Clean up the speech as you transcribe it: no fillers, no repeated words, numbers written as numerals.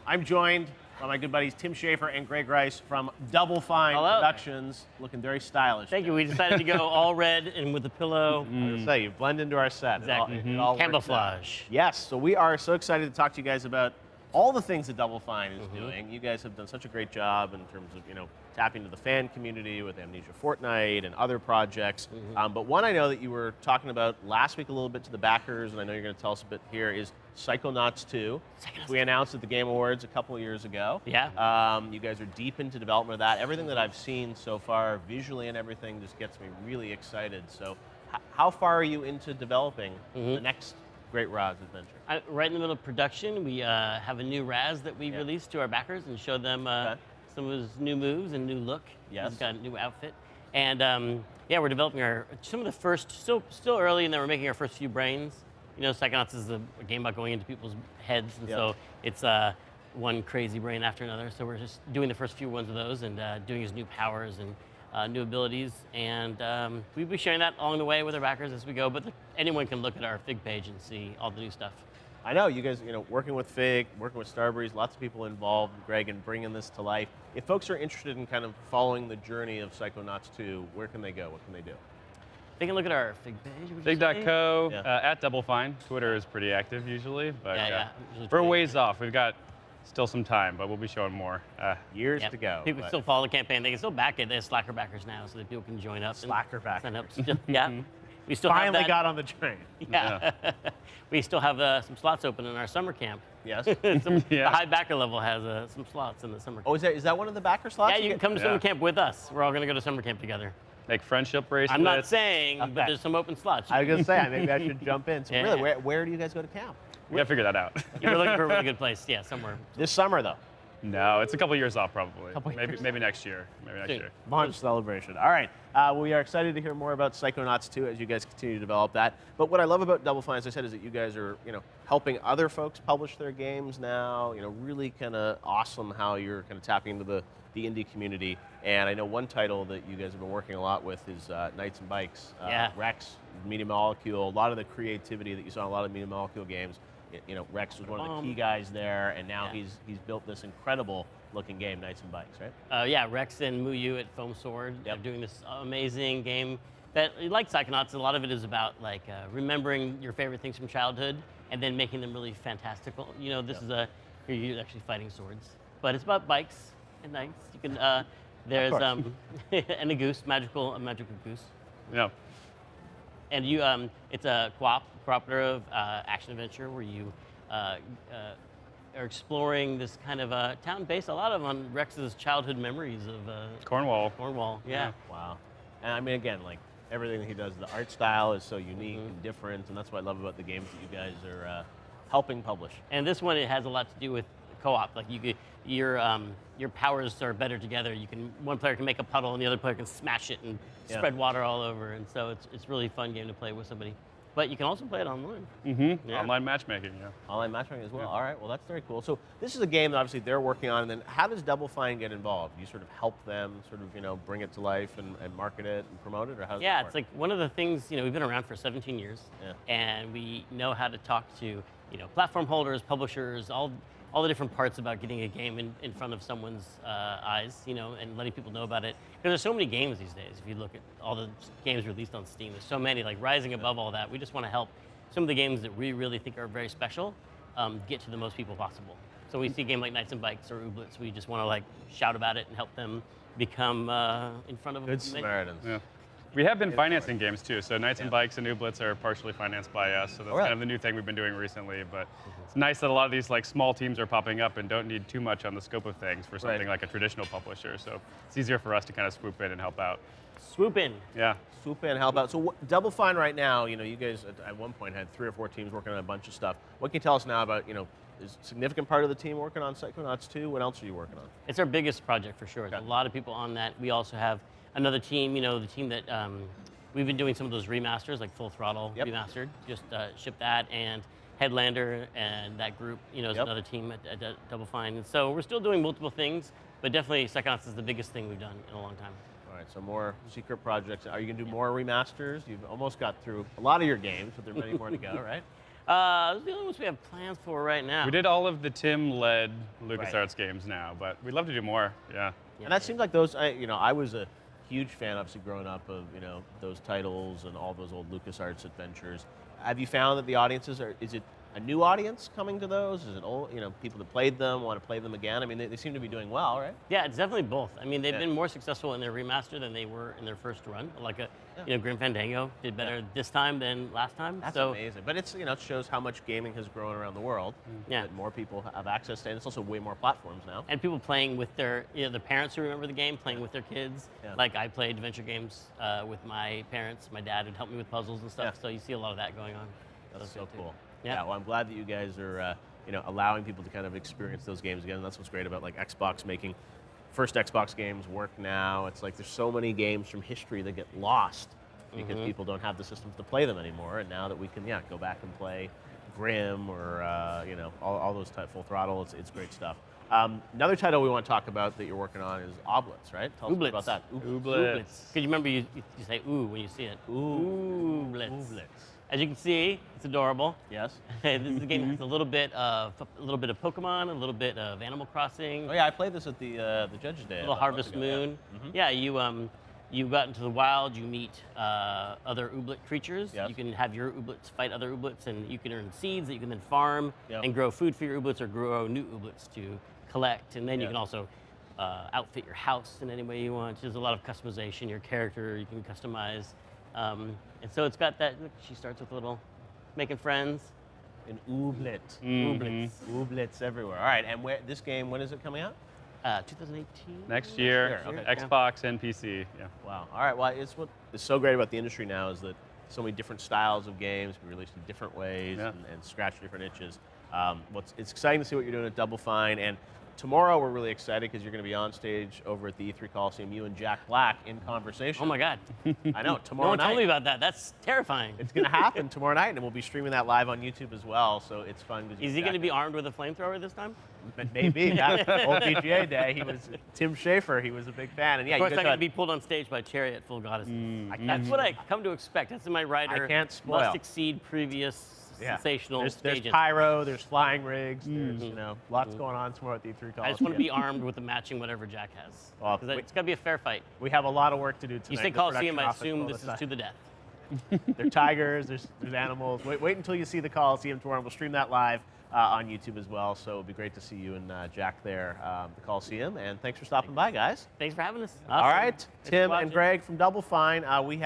I'm joined by my good buddies Tim Schafer and Greg Rice from Double Fine Productions, looking very stylish. Thank you. We decided to go all red and with a pillow. I was going to say, you blend into our set. Exactly. It all Camouflage. Yes, so we are so excited to talk to you guys about all the things that Double Fine is doing. You guys have done such a great job in terms of, tapping to the fan community with Amnesia Fortnite and other projects. But one I know that you were talking about last week a little bit to the backers, and I know you're going to tell us a bit here, is Psychonauts 2. We announced at the Game Awards a couple of years ago. Yeah. You guys are deep into development of that. Everything that I've seen so far, visually and everything, just gets me really excited. So how far are you into developing the next Great Raz adventure? Right in the middle of production, we have a new Raz that we released to our backers and showed them some of his new moves and new look. Yes. He's got a new outfit. And yeah, we're developing some of the first, still early, and then we're making our first few brains. Psychonauts is a game about going into people's heads, and so it's one crazy brain after another. So we're just doing the first few ones of those and doing his new powers and new abilities. And we'll be sharing that along the way with our backers as we go, but anyone can look at our Fig page and see all the new stuff. I know you guys, working with Fig, working with Starbreeze, lots of people involved, Greg, in bringing this to life. If folks are interested in kind of following the journey of Psychonauts 2, where can they go? What can they do? They can look at our Fig page. Fig.co, at Double Fine. Twitter is pretty active usually, but we're ways off. We've got still some time, but we'll be showing more. Years to go. People can still follow the campaign. They can still back it. There's Slacker backers now, so that people can join up. Slacker backers. Sign up. Yeah. We still finally have that. got on the train. Yeah. We still have some slots open in our summer camp. Yes. The high backer level has some slots in the summer camp. Oh, is that one of the backer slots? Yeah, you can come to summer camp with us. We're all going to go to summer camp together. Make friendship bracelets. I'm not saying, but there's some open slots. I was going to say, maybe I should jump in. So really, where do you guys go to camp? We got to figure that out. You're looking for a really good place. Yeah, somewhere. This summer, though. No, it's a couple years off probably. Maybe next year. Launch celebration. All right. We are excited to hear more about Psychonauts 2 as you guys continue to develop that. But what I love about Double Fine, as I said, is that you guys are, helping other folks publish their games now. Really kind of awesome how you're kind of tapping into the indie community. And I know one title that you guys have been working a lot with is Knights and Bikes. Rex, Media Molecule, a lot of the creativity that you saw in a lot of Media Molecule games. Rex was one of the key guys there, and now he's built this incredible looking game, Knights and Bikes, right? Yeah, Rex and Muyu at Foam Sword are doing this amazing game that, like Psychonauts, a lot of it is about remembering your favorite things from childhood and then making them really fantastical. This is you're actually fighting swords, but it's about bikes and knights. You can there's and a goose, a magical goose. Yeah. And it's a cooperative action adventure where you are exploring this kind of town based a lot on Rex's childhood memories of Cornwall. Cornwall, yeah. Wow. And I mean, again, like everything that he does, the art style is so unique and different, and that's what I love about the games that you guys are helping publish. And this one, it has a lot to do with co-op. Like your powers are better together. One player can make a puddle and the other player can smash it and spread water all over. And so it's really a fun game to play with somebody. But you can also play it online. Online matchmaking, Online matchmaking as well. All right, well, that's very cool. So this is a game that obviously they're working on, and then how does Double Fine get involved? Do you sort of help them sort of, bring it to life and market it and promote it, or how does it work? It's like one of the things, we've been around for 17 years, and we know how to talk to, platform holders, publishers, all the different parts about getting a game in front of someone's eyes, and letting people know about it. Because there's so many games these days. If you look at all the games released on Steam, there's so many, like rising above all that. We just want to help some of the games that we really think are very special get to the most people possible. So when we see a game like Knights and Bikes or Ooblets, we just want to shout about it and help them become in front of Good Samaritans. Yeah. We have been financing games too, so Knights and Bikes and Ooblets are partially financed by us, so that's kind of the new thing we've been doing recently, but it's nice that a lot of these small teams are popping up and don't need too much on the scope of things for something like a traditional publisher, so it's easier for us to kind of swoop in and help out. Swoop in. Yeah. Swoop in, help out. So Double Fine right now, you guys at one point had 3 or 4 teams working on a bunch of stuff. What can you tell us now about, is a significant part of the team working on Psychonauts 2? What else are you working on? It's our biggest project for sure. There's a lot of people on that. We also have another team, the team that we've been doing some of those remasters, like Full Throttle Remastered, just shipped that, and Headlander and that group, is another team at Double Fine. And so we're still doing multiple things, but definitely Psychonauts is the biggest thing we've done in a long time. All right, so more secret projects. Are you going to do more remasters? You've almost got through a lot of your games, but there are many more to go, right? Those are the only ones we have plans for right now. We did all of the Tim-led LucasArts games now, but we'd love to do more. Yeah. And that seems like those. I was a huge fan, obviously, growing up of those titles and all those old LucasArts adventures. Have you found that the audiences is it a new audience coming to those? Is it old, people that played them want to play them again? I mean, they seem to be doing well, right? Yeah, it's definitely both. I mean, they've been more successful in their remaster than they were in their first run. Like Grim Fandango did better this time than last time. That's amazing. But it's it shows how much gaming has grown around the world. Yeah. That more people have access to it. And it's also way more platforms now. And people playing with their parents who remember the game, playing with their kids. Yeah. Like I played adventure games with my parents. My dad would help me with puzzles and stuff. So you see a lot of that going on. That's so cool. Yeah. Well, I'm glad that you guys are, allowing people to kind of experience those games again. And that's what's great about like Xbox making first Xbox games work now. It's like there's so many games from history that get lost because people don't have the systems to play them anymore. And now that we can, go back and play Grim or all those type Full Throttle, it's great stuff. Another title we want to talk about that you're working on is Ooblets, right? Tell us about that. Ooblets. Because you remember you say ooh when you see it. Ooblets. As you can see, it's adorable. Yes. This is a game that has a little bit of Pokemon, a little bit of Animal Crossing. Oh yeah, I played this at the Judges' Day. A little Harvest Moon. Yeah, you go out into the wild, you meet other Ooblet creatures. Yes. You can have your Ooblets fight other Ooblets, and you can earn seeds that you can then farm and grow food for your Ooblets or grow new Ooblets to collect. And then you can also outfit your house in any way you want. There's a lot of customization. Your character you can customize. And so it's got that, look, she starts with a little making friends. An Ooblet. Ooblets everywhere. All right, and this game, when is it coming out? 2018? Next year, Okay. Xbox and PC. Yeah. Wow. All right, well, it's what is so great about the industry now is that so many different styles of games can be released in different ways and scratch different itches. It's exciting to see what you're doing at Double Fine, and tomorrow we're really excited because you're going to be on stage over at the E3 Coliseum, you and Jack Black in conversation. Oh my God. I know, tomorrow night. No one told me about that. That's terrifying. It's going to happen tomorrow night, and we'll be streaming that live on YouTube as well, so it's fun. Is he going to be armed with a flamethrower this time? Maybe. That old VGA day, he was Tim Schafer. He was a big fan, and of course, I'm going to be pulled on stage by Chariot Full Goddesses. That's what I come to expect. That's in my rider. I can't spoil. Must exceed previous sensational There's stages. pyro, there's flying rigs, there's lots going on tomorrow at the E3 Coliseum. I just want to be armed with the matching whatever Jack has. Well, it's got to be a fair fight. We have a lot on tonight. You say Coliseum, I assume this is to the death. There are tigers, there's animals. Wait until you see the Coliseum tomorrow. We'll stream that live on YouTube as well, so it'll be great to see you and Jack there at the Coliseum. And thanks for stopping by, guys. Thanks for having us. Awesome. All right, Tim and Greg from Double Fine. We have